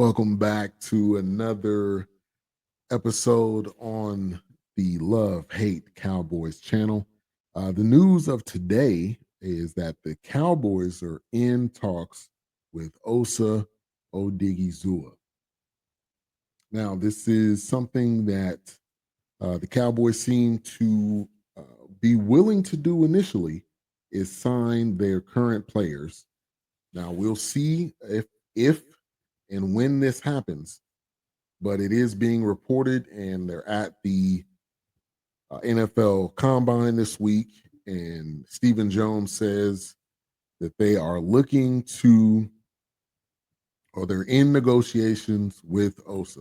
Welcome back to another episode on the Love Hate Cowboys channel. The news of today is that the Cowboys are in talks with Osa Odighizuwa. Now, this is something that the Cowboys seem to uh, be willing to do initially is sign their current players. Now, we'll see if and when this happens, but it is being reported, and they're at the NFL Combine this week. And Stephen Jones says that they are looking to, or they're in negotiations with Osa.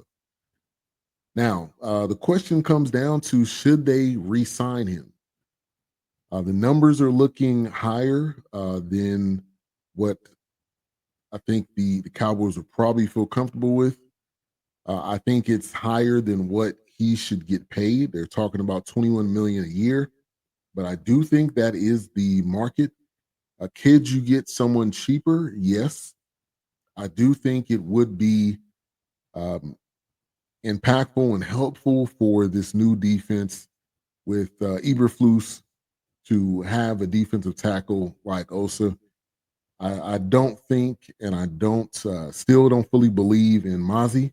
Now, the question comes down to should they re sign him? The numbers are looking higher than what I think the Cowboys would probably feel comfortable with. I think it's higher than what he should get paid. They're talking about 21 million a year, but I do think that is the market. Could you get someone cheaper? Yes, I do think it would be um, impactful and helpful for this new defense with Eberflus to have a defensive tackle like Osa. I don't think, and I don't still don't fully believe in Mozzie.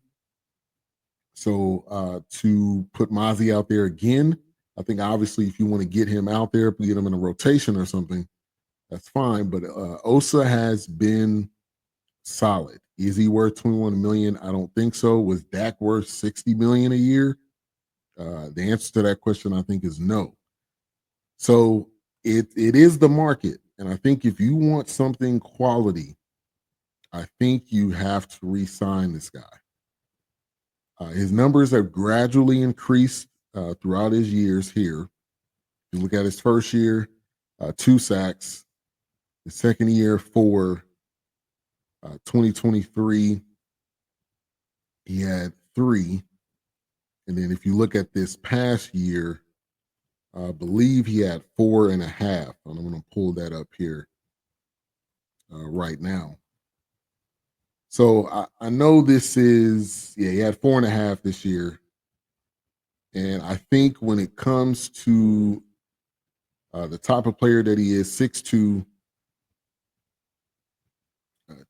So to put Mozzie out there again, I think obviously if you want to get him out there, get him in a rotation or something, that's fine. But Osa has been solid. Is he worth 21 million? I don't think so. Was Dak worth 60 million a year? The answer to that question, I think, is no. So it is the market. And I think if you want something quality, I think you have to re-sign this guy. His numbers have gradually increased throughout his years here. If you look at his first year, 2 sacks. The second year for 2023, he had 3. And then if you look at this past year, I believe he had 4.5. And I'm going to pull that up here right now. So I know this is, he had 4.5 this year. And I think when it comes to the type of player that he is, 6'2",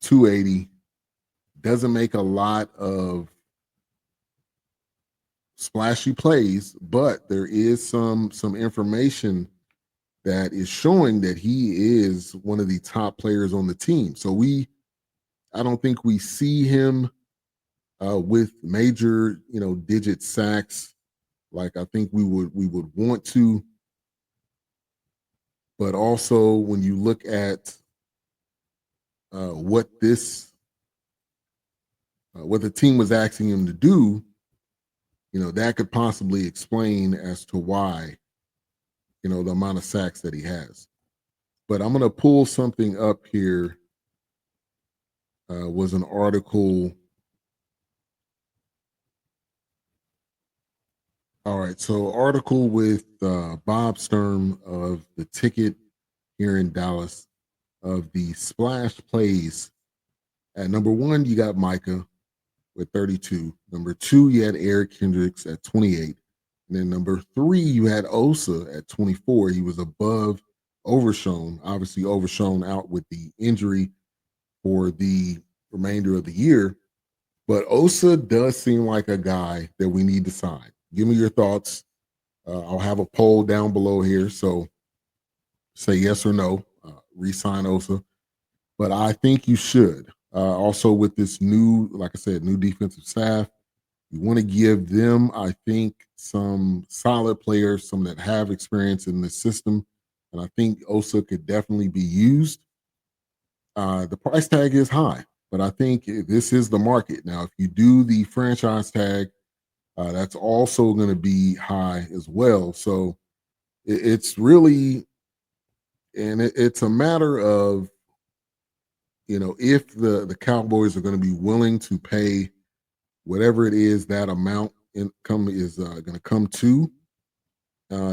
280, doesn't make a lot of splashy plays, but there is some information that is showing that he is one of the top players on the team. So I don't think we see him with major, digit sacks like I think we would want to. But also when you look at what the team was asking him to do, that could possibly explain as to why, the amount of sacks that he has. But I'm going to pull something up here. Was an article. All right. So article with Bob Sturm of the Ticket here in Dallas of the splash plays. At number 1, you got Micah with 32. Number 2, you had Eric Kendricks at 28. And then number 3, you had Osa at 24. He was above Overshown, obviously Overshown out with the injury for the remainder of the year. But Osa does seem like a guy that we need to sign. Give me your thoughts. I'll have a poll down below here. So say yes or no, re-sign Osa. But I think you should. Also with this new, like I said, new defensive staff, you want to give them, I think, some solid players, some that have experience in the system. And I think Osa could definitely be used. The price tag is high, but I think this is the market. Now, if you do the franchise tag, that's also going to be high as well. So it's really, and it's a matter of, if the Cowboys are going to be willing to pay whatever it is that amount income is going to come to.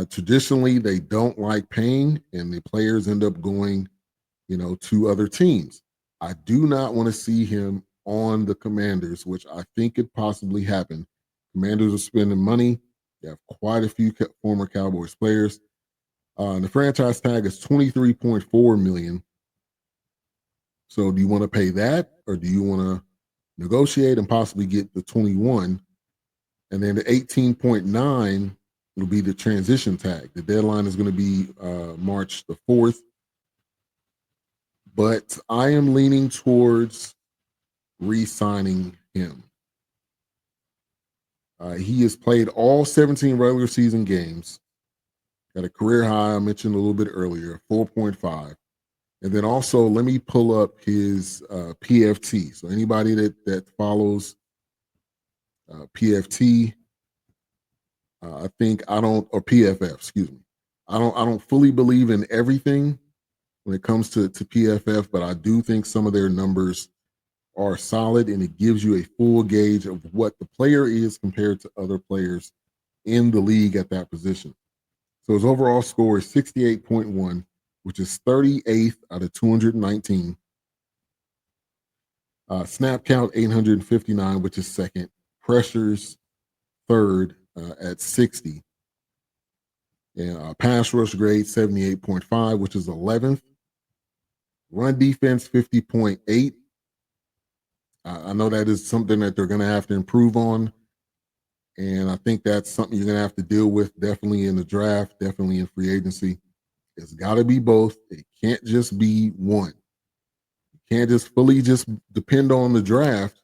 Traditionally, they don't like paying, and the players end up going, to other teams. I do not want to see him on the Commanders, which I think could possibly happen. Commanders are spending money. They have quite a few former Cowboys players. And the franchise tag is 23.4 million. So do you want to pay that, or do you want to negotiate and possibly get the 21? And then the 18.9 will be the transition tag. The deadline is going to be March the 4th. But I am leaning towards re-signing him. He has played all 17 regular season games. Got a career high, I mentioned a little bit earlier, 4.5. And then also, let me pull up his PFT. So anybody that follows PFT, I think I don't, or PFF, excuse me. I don't fully believe in everything when it comes to PFF, but I do think some of their numbers are solid, and it gives you a full gauge of what the player is compared to other players in the league at that position. So his overall score is 68.1, which is 38th out of 219. Snap count 859, which is second. Pressures third at 60. And pass rush grade 78.5, which is 11th. Run defense 50.8. I know that is something that they're going to have to improve on. And I think that's something you're going to have to deal with definitely in the draft, definitely in free agency. It's got to be both. It can't just be one. You can't just fully just depend on the draft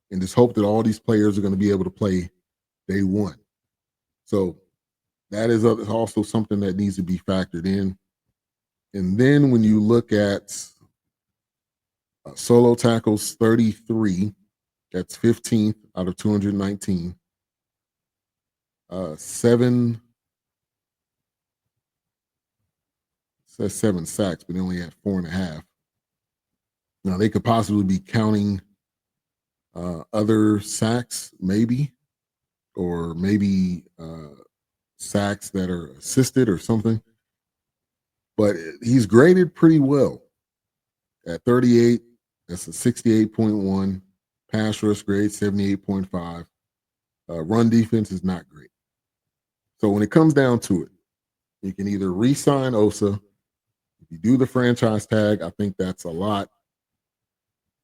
and just hope that all these players are going to be able to play day one. So that is also something that needs to be factored in. And then when you look at solo tackles, 33, that's 15th out of 219. Seven says 7 sacks, but they only had 4.5. Now they could possibly be counting other sacks, maybe, or maybe sacks that are assisted or something. But he's graded pretty well at 38. That's a 68.1. Pass rush grade 78.5. Run defense is not great. So when it comes down to it, you can either re-sign Osa. If you do the franchise tag, I think that's a lot.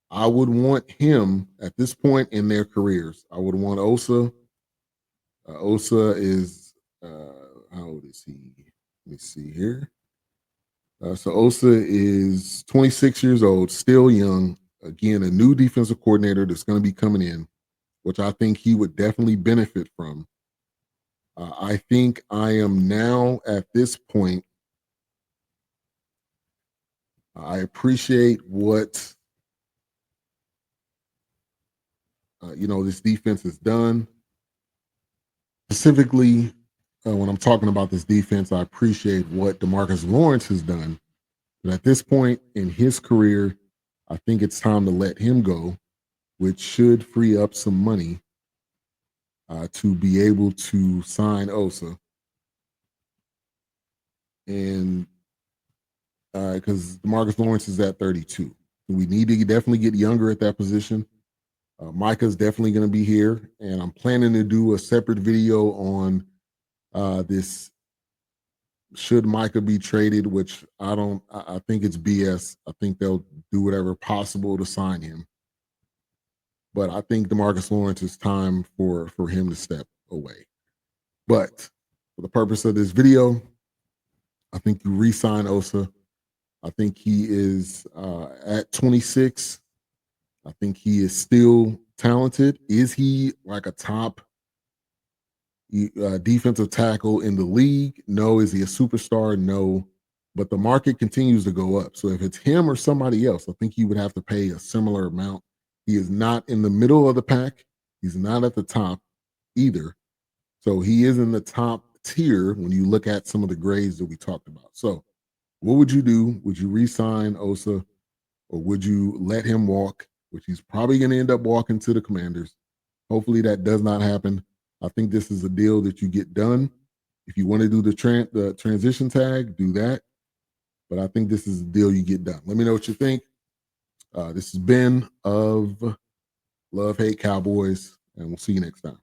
I would want him at this point in their careers. I would want Osa. Osa is, how old is he? Let me see here. So Osa is 26 years old, still young. Again, a new defensive coordinator that's going to be coming in, which I think he would definitely benefit from. I think I am now at this point. I appreciate what this defense has done. Specifically, when I'm talking about this defense, I appreciate what DeMarcus Lawrence has done. But at this point in his career, I think it's time to let him go, which should free up some money to be able to sign Osa. And because DeMarcus Lawrence is at 32. We need to definitely get younger at that position. Micah's definitely going to be here, and I'm planning to do a separate video on this. Should Micah be traded? Which I don't. I think it's BS. I think they'll do whatever possible to sign him. But I think DeMarcus Lawrence is time for him to step away. But for the purpose of this video, I think you re-sign Osa. I think he is at 26. I think he is still talented. Is he like a top defensive tackle in the league? No. Is he a superstar? No. But the market continues to go up. So if it's him or somebody else, I think he would have to pay a similar amount. He is not in the middle of the pack. He's not at the top either. So he is in the top tier when you look at some of the grades that we talked about. So what would you do? Would you re-sign Osa, or would you let him walk, which he's probably going to end up walking to the Commanders? Hopefully that does not happen. I think this is a deal that you get done. If you want to do the transition tag, do that. But I think this is a deal you get done. Let me know what you think. This is Ben of Love, hate Cowboys, and we'll see you next time.